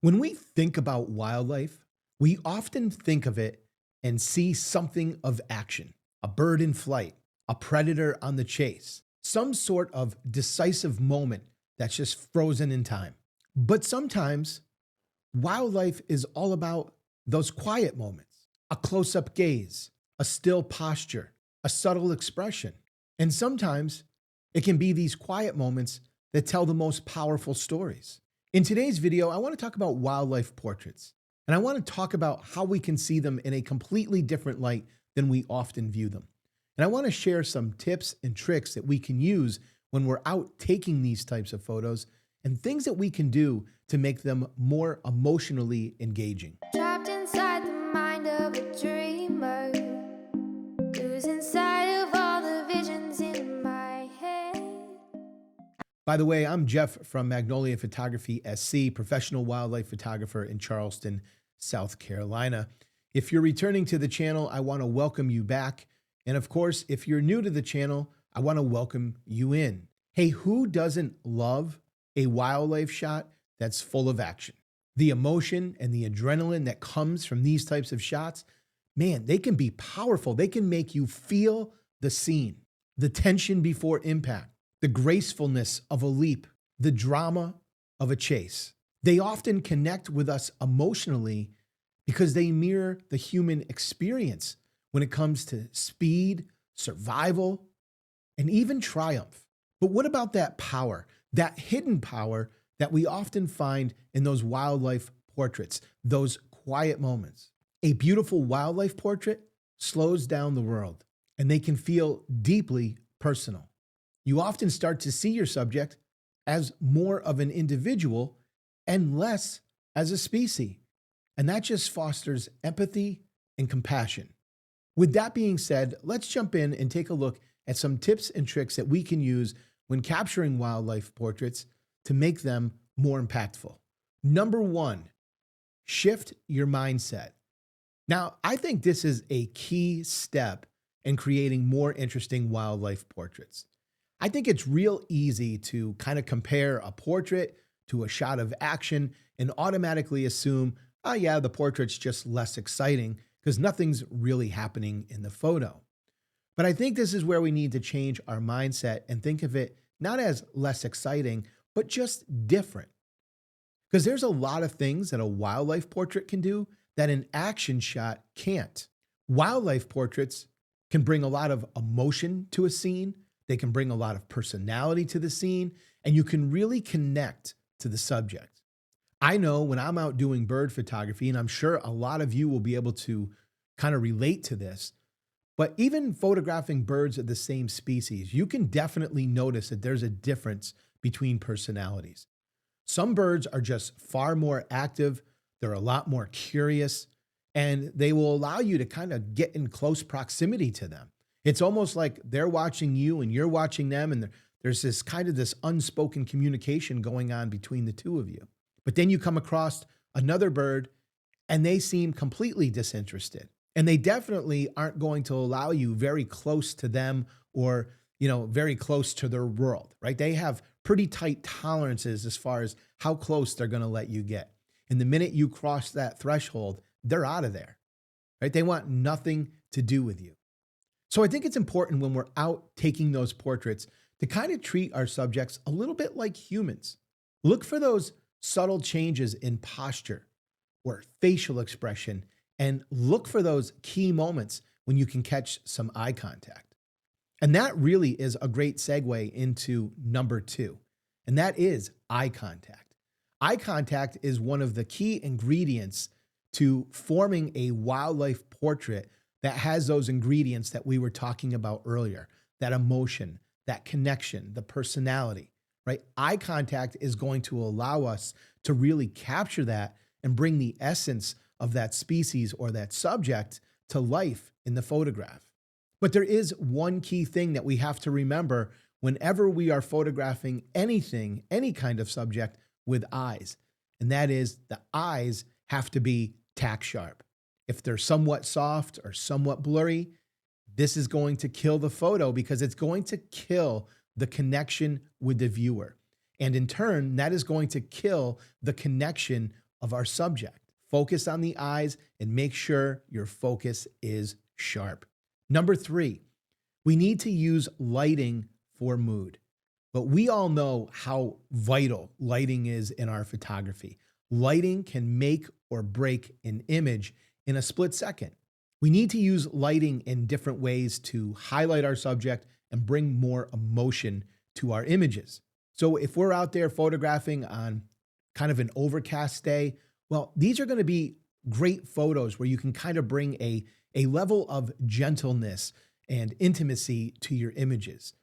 When we think about wildlife, we often think of it and see something of action, a bird in flight, a predator on the chase, some sort of decisive moment that's just frozen in time. But sometimes wildlife is all about those quiet moments, a close up gaze, a still posture, a subtle expression. And sometimes it can be these quiet moments that tell the most powerful stories. In today's video, I want to talk about wildlife portraits, and I want to talk about how we can see them in a completely different light than we often view them. And I want to share some tips and tricks that we can use when we're out taking these types of photos and things that we can do to make them more emotionally engaging. Trapped inside the mind of a dreamer, losing sight of all the visions in my head. By the way, I'm Jeff from Magnolia Photography SC, professional wildlife photographer in Charleston, South Carolina. If you're returning to the channel, I want to welcome you back. And of course, if you're new to the channel, I want to welcome you in. Hey, who doesn't love a wildlife shot that's full of action? The emotion and the adrenaline that comes from these types of shots, man, they can be powerful. They can make you feel the scene, the tension before impact, the gracefulness of a leap, the drama of a chase. They often connect with us emotionally because they mirror the human experience when it comes to speed, survival, and even triumph. But what about that power, that hidden power that we often find in those wildlife portraits, those quiet moments? A beautiful wildlife portrait slows down the world, and they can feel deeply personal. You often start to see your subject as more of an individual and less as a species. And that just fosters empathy and compassion. With that being said, let's jump in and take a look at some tips and tricks that we can use when capturing wildlife portraits to make them more impactful. Number one, shift your mindset. Now, I think this is a key step in creating more interesting wildlife portraits. I think it's real easy to kind of compare a portrait to a shot of action and automatically assume, oh yeah, the portrait's just less exciting because nothing's really happening in the photo. But I think this is where we need to change our mindset and think of it not as less exciting, but just different. Because there's a lot of things that a wildlife portrait can do that an action shot can't. Wildlife portraits can bring a lot of emotion to a scene. They can bring a lot of personality to the scene, and you can really connect to the subject. I know when I'm out doing bird photography, and I'm sure a lot of you will be able to kind of relate to this, but even photographing birds of the same species, you can definitely notice that there's a difference between personalities. Some birds are just far more active, they're a lot more curious, and they will allow you to kind of get in close proximity to them. It's almost like they're watching you and you're watching them, and there's this kind of this unspoken communication going on between the two of you. But then you come across another bird and they seem completely disinterested. And they definitely aren't going to allow you very close to them or, very close to their world, right? They have pretty tight tolerances as far as how close they're going to let you get. And the minute you cross that threshold, they're out of there, right? They want nothing to do with you. So I think it's important when we're out taking those portraits to kind of treat our subjects a little bit like humans. Look for those subtle changes in posture or facial expression, and look for those key moments when you can catch some eye contact. And that really is a great segue into number two, and that is eye contact. Eye contact is one of the key ingredients to forming a wildlife portrait that has those ingredients that we were talking about earlier, that emotion, that connection, the personality, right? Eye contact is going to allow us to really capture that and bring the essence of that species or that subject to life in the photograph. But there is one key thing that we have to remember whenever we are photographing anything, any kind of subject with eyes, and that is the eyes have to be tack sharp. If they're somewhat soft or somewhat blurry, this is going to kill the photo because it's going to kill the connection with the viewer. And in turn, that is going to kill the connection of our subject. Focus on the eyes and make sure your focus is sharp. Number 3, we need to use lighting for mood. But we all know how vital lighting is in our photography. Lighting can make or break an image in a split second. We need to use lighting in different ways to highlight our subject and bring more emotion to our images. So if we're out there photographing on kind of an overcast day, well, these are going to be great photos where you can kind of bring a level of gentleness and intimacy to your images.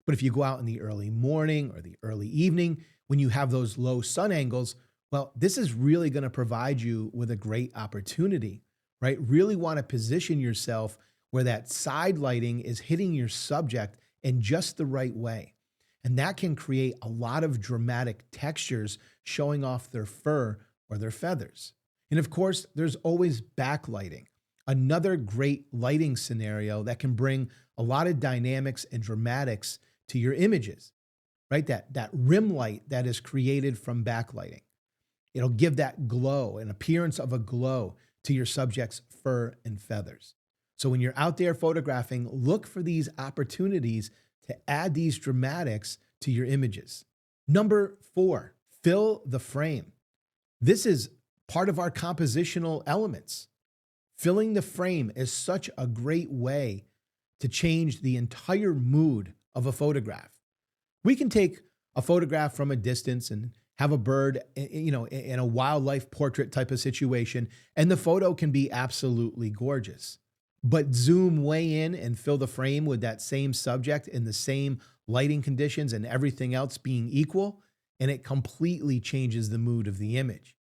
But if you go out in the early morning or the early evening, when you have those low sun angles, well, this is really going to provide you with a great opportunity, right? Really want to position yourself where that side lighting is hitting your subject in just the right way. And that can create a lot of dramatic textures showing off their fur or their feathers. And of course, there's always backlighting, another great lighting scenario that can bring a lot of dynamics and dramatics to your images, right? That rim light that is created from backlighting. It'll give that glow, an appearance of a glow to your subject's fur and feathers. So when you're out there photographing, look for these opportunities to add these dramatics to your images. Number 4, fill the frame. This is part of our compositional elements. Filling the frame is such a great way to change the entire mood of a photograph. We can take a photograph from a distance and have a bird, in a wildlife portrait type of situation, and the photo can be absolutely gorgeous. But zoom way in and fill the frame with that same subject in the same lighting conditions and everything else being equal, and it completely changes the mood of the image.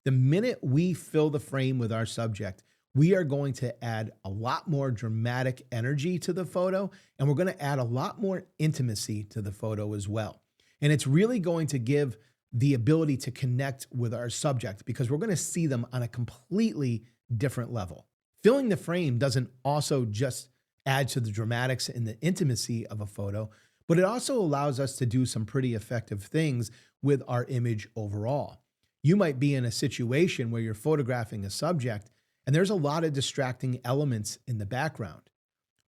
The minute we fill the frame with our subject, we are going to add a lot more dramatic energy to the photo, and we're going to add a lot more intimacy to the photo as well. And it's really going to give the ability to connect with our subject because we're going to see them on a completely different level. Filling the frame doesn't also just add to the dramatics and the intimacy of a photo, but it also allows us to do some pretty effective things with our image overall. You might be in a situation where you're photographing a subject and there's a lot of distracting elements in the background.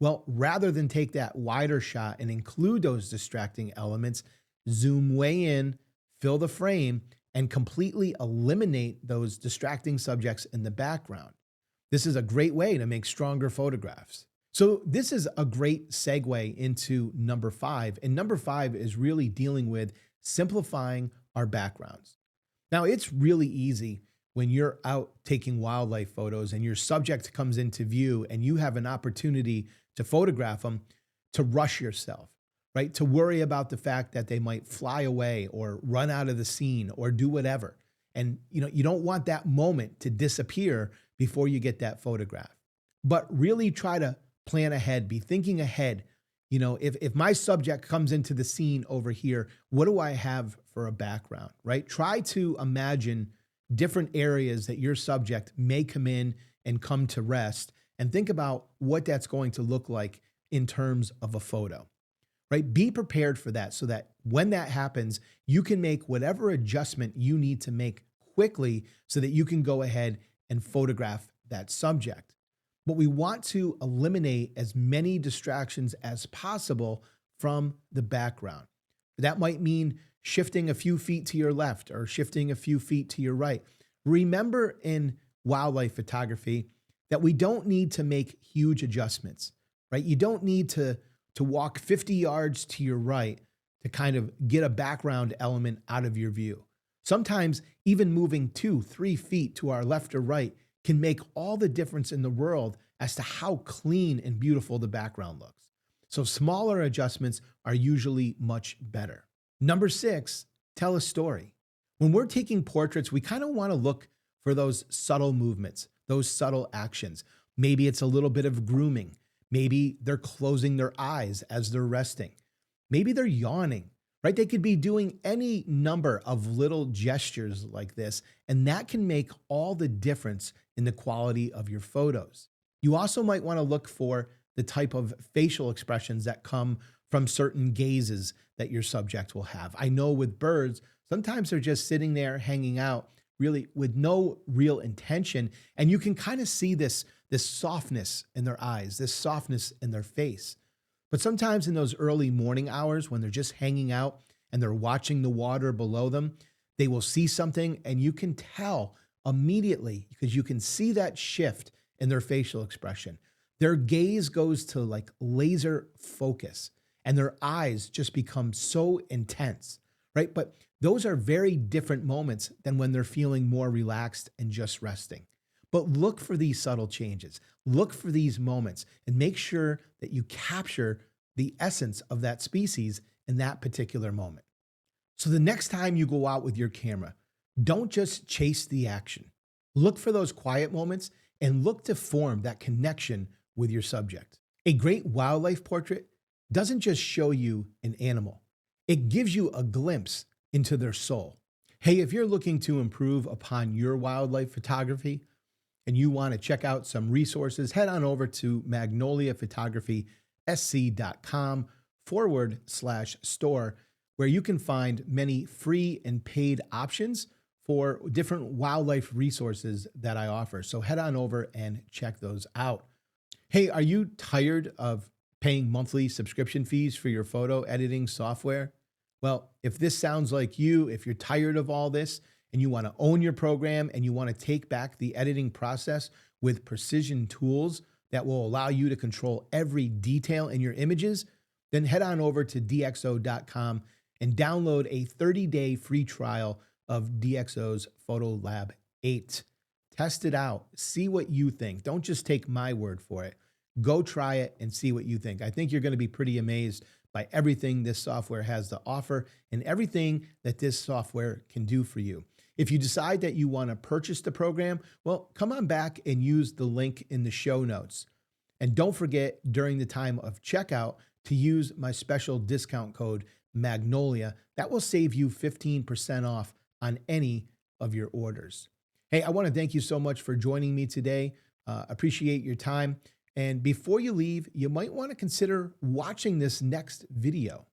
Well, rather than take that wider shot and include those distracting elements, zoom way in, fill the frame, and completely eliminate those distracting subjects in the background. This is a great way to make stronger photographs. So this is a great segue into number 5. And number 5 is really dealing with simplifying our backgrounds. Now, it's really easy when you're out taking wildlife photos and your subject comes into view and you have an opportunity to photograph them, to rush yourself, right? To worry about the fact that they might fly away or run out of the scene or do whatever. And you don't want that moment to disappear before you get that photograph. But really try to plan ahead, be thinking ahead. If my subject comes into the scene over here, what do I have for a background, right? Try to imagine different areas that your subject may come in and come to rest, and think about what that's going to look like in terms of a photo, right? Be prepared for that so that when that happens, you can make whatever adjustment you need to make quickly so that you can go ahead and photograph that subject. But we want to eliminate as many distractions as possible from the background. That might mean shifting a few feet to your left or shifting a few feet to your right. Remember in wildlife photography that we don't need to make huge adjustments, right? You don't need to walk 50 yards to your right to kind of get a background element out of your view. Sometimes even moving 2-3 feet to our left or right can make all the difference in the world as to how clean and beautiful the background looks. So smaller adjustments are usually much better. Number 6, tell a story. When we're taking portraits, we kind of want to look for those subtle movements, those subtle actions. Maybe it's a little bit of grooming. Maybe they're closing their eyes as they're resting. Maybe they're yawning, right? They could be doing any number of little gestures like this, and that can make all the difference in the quality of your photos. You also might want to look for the type of facial expressions that come from certain gazes that your subject will have. I know with birds, sometimes they're just sitting there hanging out, really with no real intention. And you can kind of see this softness in their eyes, this softness in their face. But sometimes in those early morning hours when they're just hanging out and they're watching the water below them, they will see something and you can tell immediately because you can see that shift in their facial expression. Their gaze goes to like laser focus and their eyes just become so intense, right? But those are very different moments than when they're feeling more relaxed and just resting. But look for these subtle changes. Look for these moments and make sure that you capture the essence of that species in that particular moment. So the next time you go out with your camera, don't just chase the action. Look for those quiet moments and look to form that connection with your subject. A great wildlife portrait doesn't just show you an animal. It gives you a glimpse into their soul. Hey, if you're looking to improve upon your wildlife photography and you want to check out some resources, head on over to magnoliaphotographysc.com/store, where you can find many free and paid options for different wildlife resources that I offer. So head on over and check those out. Hey, are you tired of paying monthly subscription fees for your photo editing software? Well, if this sounds like you, if you're tired of all this and you want to own your program and you want to take back the editing process with precision tools that will allow you to control every detail in your images, then head on over to dxo.com and download a 30-day free trial of DxO's Photolab 8. Test it out. See what you think. Don't just take my word for it. Go try it and see what you think. I think you're going to be pretty amazed by everything this software has to offer and everything that this software can do for you. If you decide that you want to purchase the program, well, come on back and use the link in the show notes. And don't forget during the time of checkout to use my special discount code Magnolia. That will save you 15% off on any of your orders. Hey, I want to thank you so much for joining me today. Appreciate your time. And before you leave, you might want to consider watching this next video.